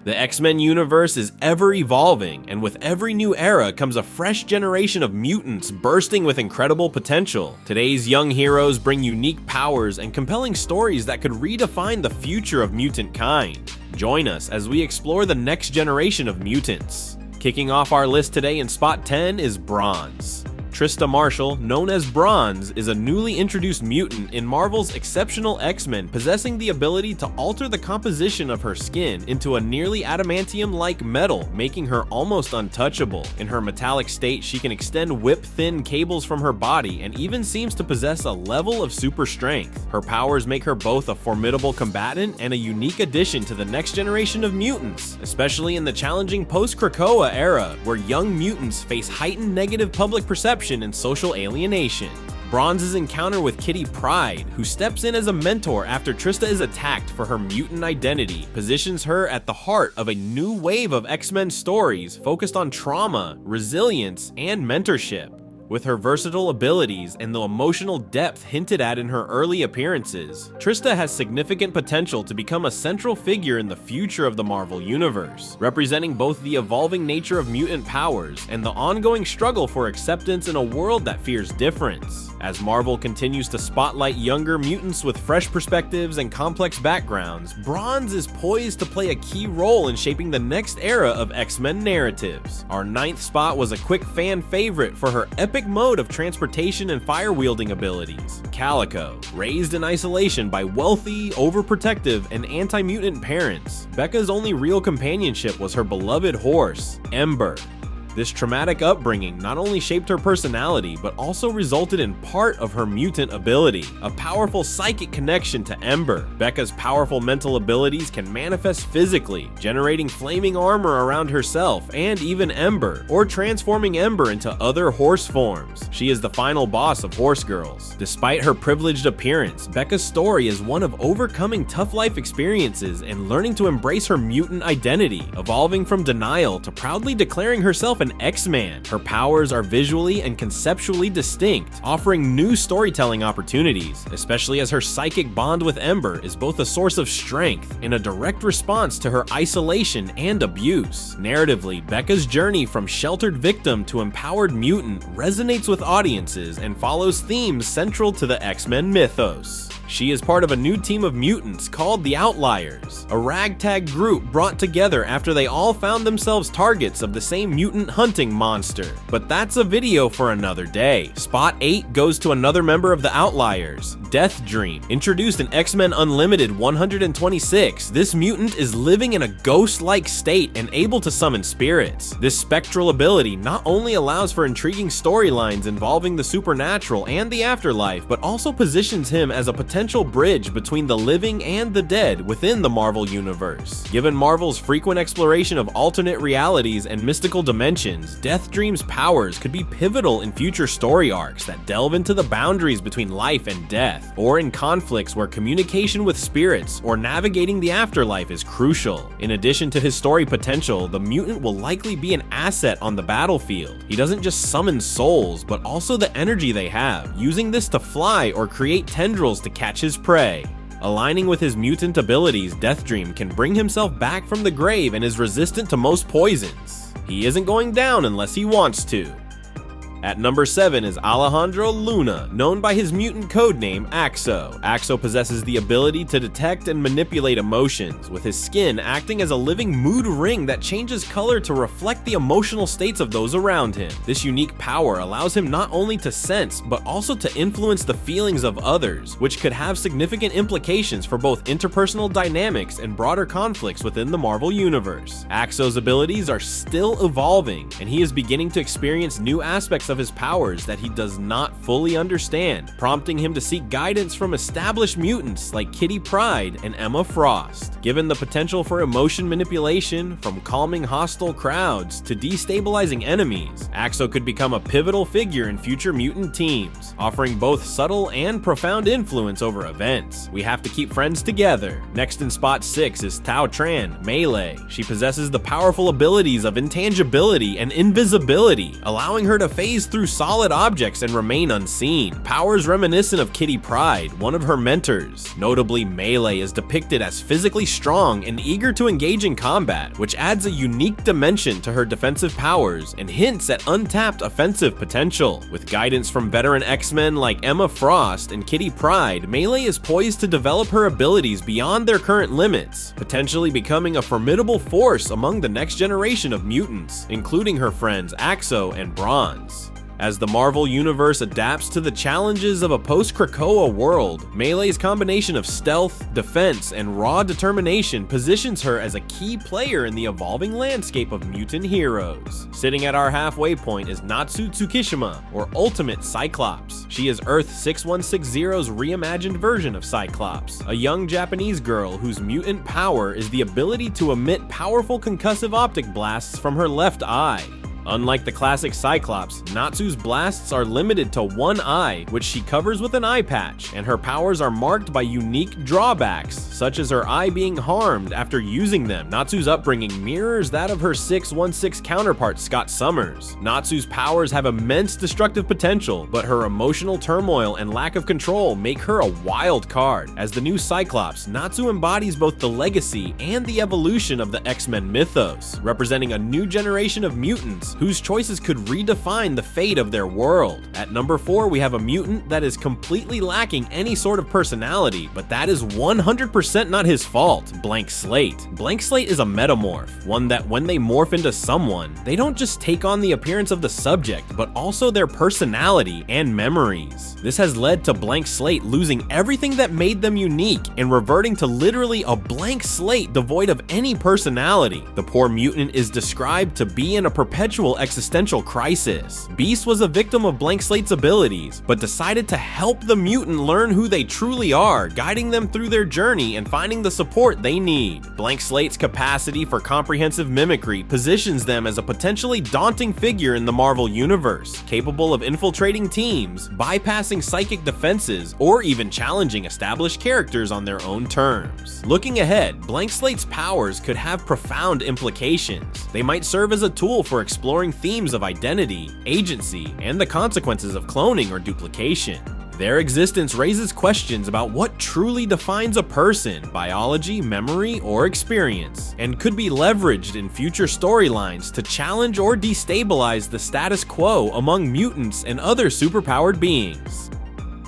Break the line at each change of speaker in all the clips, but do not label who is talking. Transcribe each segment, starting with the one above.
The X-Men universe is ever evolving, and with every new era comes a fresh generation of mutants bursting with incredible potential. Today's young heroes bring unique powers and compelling stories that could redefine the future of mutant kind. Join us as we explore the next generation of mutants. Kicking off our list today in spot 10 is Bronze. Trista Marshall, known as Bronze, is a newly introduced mutant in Marvel's Exceptional X-Men, possessing the ability to alter the composition of her skin into a nearly adamantium-like metal, making her almost untouchable. In her metallic state, she can extend whip-thin cables from her body and even seems to possess a level of super strength. Her powers make her both a formidable combatant and a unique addition to the next generation of mutants, especially in the challenging post-Krakoa era, where young mutants face heightened negative public perception and social alienation. Bronze's encounter with Kitty Pryde, who steps in as a mentor after Trista is attacked for her mutant identity, positions her at the heart of a new wave of X-Men stories focused on trauma, resilience, and mentorship. With her versatile abilities and the emotional depth hinted at in her early appearances, Trista has significant potential to become a central figure in the future of the Marvel Universe, representing both the evolving nature of mutant powers and the ongoing struggle for acceptance in a world that fears difference. As Marvel continues to spotlight younger mutants with fresh perspectives and complex backgrounds, Bronze is poised to play a key role in shaping the next era of X-Men narratives. Our 9th spot was a quick fan favorite for her epic mode of transportation and fire-wielding abilities. Calico. Raised in isolation by wealthy, overprotective, and anti-mutant parents, Becca's only real companionship was her beloved horse, Ember. This traumatic upbringing not only shaped her personality, but also resulted in part of her mutant ability, a powerful psychic connection to Ember. Becca's powerful mental abilities can manifest physically, generating flaming armor around herself and even Ember, or transforming Ember into other horse forms. She is the final boss of Horse Girls. Despite her privileged appearance, Becca's story is one of overcoming tough life experiences and learning to embrace her mutant identity, evolving from denial to proudly declaring herself an X-Man. Her powers are visually and conceptually distinct, offering new storytelling opportunities, especially as her psychic bond with Ember is both a source of strength and a direct response to her isolation and abuse. Narratively, Becca's journey from sheltered victim to empowered mutant resonates with audiences and follows themes central to the X-Men mythos. She is part of a new team of mutants called the Outliers, a ragtag group brought together after they all found themselves targets of the same mutant hunting monster. But that's a video for another day. Spot 8 goes to another member of the Outliers, Death Dream. Introduced in X-Men Unlimited 126, this mutant is living in a ghost-like state and able to summon spirits. This spectral ability not only allows for intriguing storylines involving the supernatural and the afterlife, but also positions him as a potential bridge between the living and the dead within the Marvel Universe. Given Marvel's frequent exploration of alternate realities and mystical dimensions, Death Dream's powers could be pivotal in future story arcs that delve into the boundaries between life and death, or in conflicts where communication with spirits or navigating the afterlife is crucial. In addition to his story potential, the mutant will likely be an asset on the battlefield. He doesn't just summon souls, but also the energy they have, using this to fly or create tendrils to catch his prey. Aligning with his mutant abilities, Death Dream can bring himself back from the grave and is resistant to most poisons. He isn't going down unless he wants to. At number 7 is Alejandro Luna, known by his mutant codename Axo. Axo possesses the ability to detect and manipulate emotions, with his skin acting as a living mood ring that changes color to reflect the emotional states of those around him. This unique power allows him not only to sense, but also to influence the feelings of others, which could have significant implications for both interpersonal dynamics and broader conflicts within the Marvel Universe. Axo's abilities are still evolving, and he is beginning to experience new aspects of his powers that he does not fully understand, prompting him to seek guidance from established mutants like Kitty Pryde and Emma Frost. Given the potential for emotion manipulation, from calming hostile crowds to destabilizing enemies, Axo could become a pivotal figure in future mutant teams, offering both subtle and profound influence over events. We have to keep friends together. Next in spot 6 is Tao Tran, Melee. She possesses the powerful abilities of intangibility and invisibility, allowing her to phase blaze through solid objects and remain unseen. Powers reminiscent of Kitty Pryde, one of her mentors. Notably, Melee is depicted as physically strong and eager to engage in combat, which adds a unique dimension to her defensive powers and hints at untapped offensive potential. With guidance from veteran X-Men like Emma Frost and Kitty Pryde, Melee is poised to develop her abilities beyond their current limits, potentially becoming a formidable force among the next generation of mutants, including her friends Axo and Bronze. As the Marvel Universe adapts to the challenges of a post-Krakoa world, Melee's combination of stealth, defense, and raw determination positions her as a key player in the evolving landscape of mutant heroes. Sitting at our halfway point is Natsu Tsukishima, or Ultimate Cyclops. She is Earth 6160's reimagined version of Cyclops, a young Japanese girl whose mutant power is the ability to emit powerful concussive optic blasts from her left eye. Unlike the classic Cyclops, Natsu's blasts are limited to one eye, which she covers with an eye patch, and her powers are marked by unique drawbacks, such as her eye being harmed after using them. Natsu's upbringing mirrors that of her 616 counterpart Scott Summers. Natsu's powers have immense destructive potential, but her emotional turmoil and lack of control make her a wild card. As the new Cyclops, Natsu embodies both the legacy and the evolution of the X-Men mythos, representing a new generation of mutants whose choices could redefine the fate of their world. At number 4, we have a mutant that is completely lacking any sort of personality, but that is 100% not his fault: Blank Slate. Blank Slate is a metamorph, one that when they morph into someone, they don't just take on the appearance of the subject, but also their personality and memories. This has led to Blank Slate losing everything that made them unique and reverting to literally a blank slate devoid of any personality. The poor mutant is described to be in a perpetual existential crisis. Beast was a victim of Blank Slate's abilities, but decided to help the mutant learn who they truly are, guiding them through their journey and finding the support they need. Blank Slate's capacity for comprehensive mimicry positions them as a potentially daunting figure in the Marvel Universe, capable of infiltrating teams, bypassing psychic defenses, or even challenging established characters on their own terms. Looking ahead, Blank Slate's powers could have profound implications. They might serve as a tool for exploring themes of identity, agency, and the consequences of cloning or duplication. Their existence raises questions about what truly defines a person, biology, memory, or experience, and could be leveraged in future storylines to challenge or destabilize the status quo among mutants and other superpowered beings.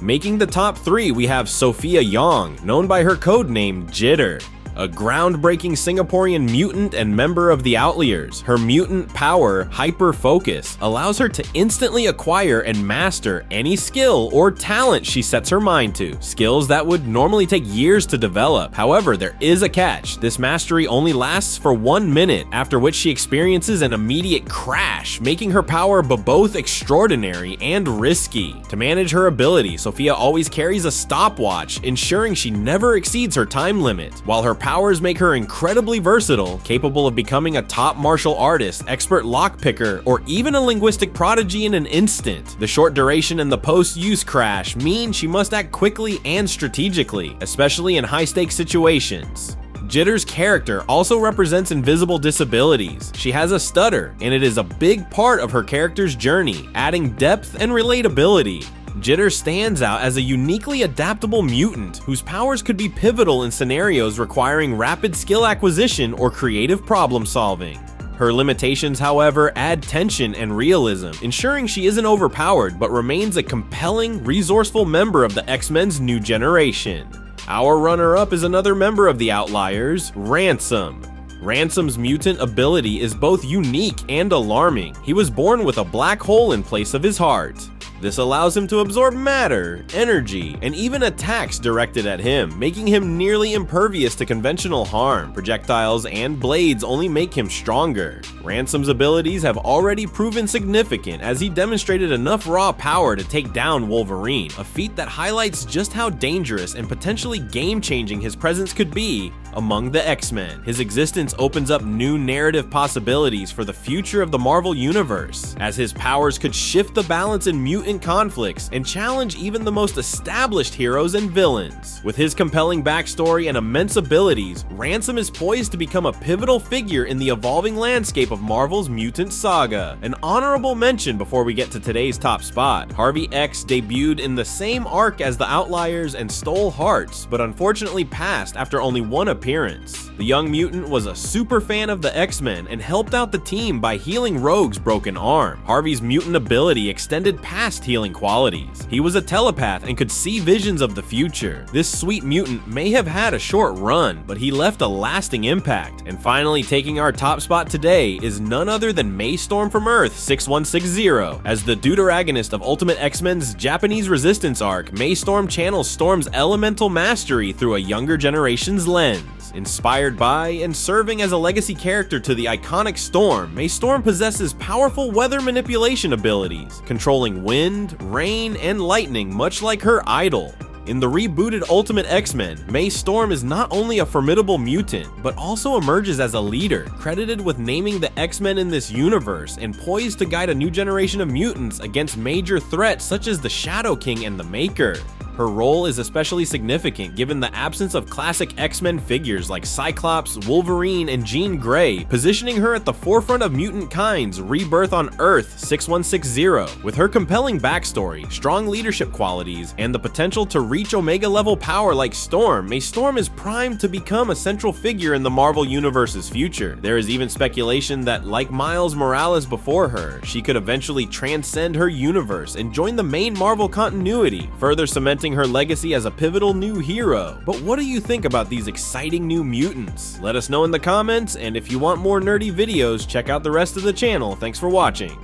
Making the top 3, we have Sophia Yong, known by her codename Jitter. A groundbreaking Singaporean mutant and member of the Outliers, her mutant power, Hyper Focus, allows her to instantly acquire and master any skill or talent she sets her mind to, skills that would normally take years to develop. However, there is a catch. This mastery only lasts for 1 minute, after which she experiences an immediate crash, making her power both extraordinary and risky. To manage her ability, Sophia always carries a stopwatch, ensuring she never exceeds her time limit, while her powers make her incredibly versatile, capable of becoming a top martial artist, expert lockpicker, or even a linguistic prodigy in an instant. The short duration and the post-use crash mean she must act quickly and strategically, especially in high-stakes situations. Jitter's character also represents invisible disabilities. She has a stutter, and it is a big part of her character's journey, adding depth and relatability. Jitter stands out as a uniquely adaptable mutant whose powers could be pivotal in scenarios requiring rapid skill acquisition or creative problem solving. Her limitations, however, add tension and realism, ensuring she isn't overpowered but remains a compelling, resourceful member of the X-Men's new generation. Our runner-up is another member of the Outliers, Ransom. Ransom's mutant ability is both unique and alarming. He was born with a black hole in place of his heart. This allows him to absorb matter, energy, and even attacks directed at him, making him nearly impervious to conventional harm. Projectiles and blades only make him stronger. Ransom's abilities have already proven significant, as he demonstrated enough raw power to take down Wolverine, a feat that highlights just how dangerous and potentially game-changing his presence could be among the X-Men. His existence opens up new narrative possibilities for the future of the Marvel Universe, as his powers could shift the balance in mutant conflicts and challenge even the most established heroes and villains. With his compelling backstory and immense abilities, Ransom is poised to become a pivotal figure in the evolving landscape of Marvel's mutant saga. An honorable mention before we get to today's top spot: Harvey X debuted in the same arc as the Outliers and stole hearts, but unfortunately passed after only one appearance. The young mutant was a super fan of the X-Men and helped out the team by healing Rogue's broken arm. Harvey's mutant ability extended past healing qualities. He was a telepath and could see visions of the future. This sweet mutant may have had a short run, but he left a lasting impact. And finally, taking our top spot today is none other than May Storm from Earth 6160. As the deuteragonist of Ultimate X-Men's Japanese Resistance arc, May Storm channels Storm's elemental mastery through a younger generation's lens. Inspired by and serving as a legacy character to the iconic Storm, May Storm possesses powerful weather manipulation abilities, controlling wind, rain, and lightning much like her idol. In the rebooted Ultimate X-Men, May Storm is not only a formidable mutant, but also emerges as a leader, credited with naming the X-Men in this universe and poised to guide a new generation of mutants against major threats such as the Shadow King and the Maker. Her role is especially significant given the absence of classic X-Men figures like Cyclops, Wolverine, and Jean Grey, positioning her at the forefront of mutant kind's rebirth on Earth 6160. With her compelling backstory, strong leadership qualities, and the potential to reach Omega-level power like Storm, May Storm is primed to become a central figure in the Marvel Universe's future. There is even speculation that, like Miles Morales before her, she could eventually transcend her universe and join the main Marvel continuity, further cementing her legacy as a pivotal new hero. But what do you think about these exciting new mutants? Let us know in the comments, and if you want more nerdy videos, check out the rest of the channel. Thanks for watching.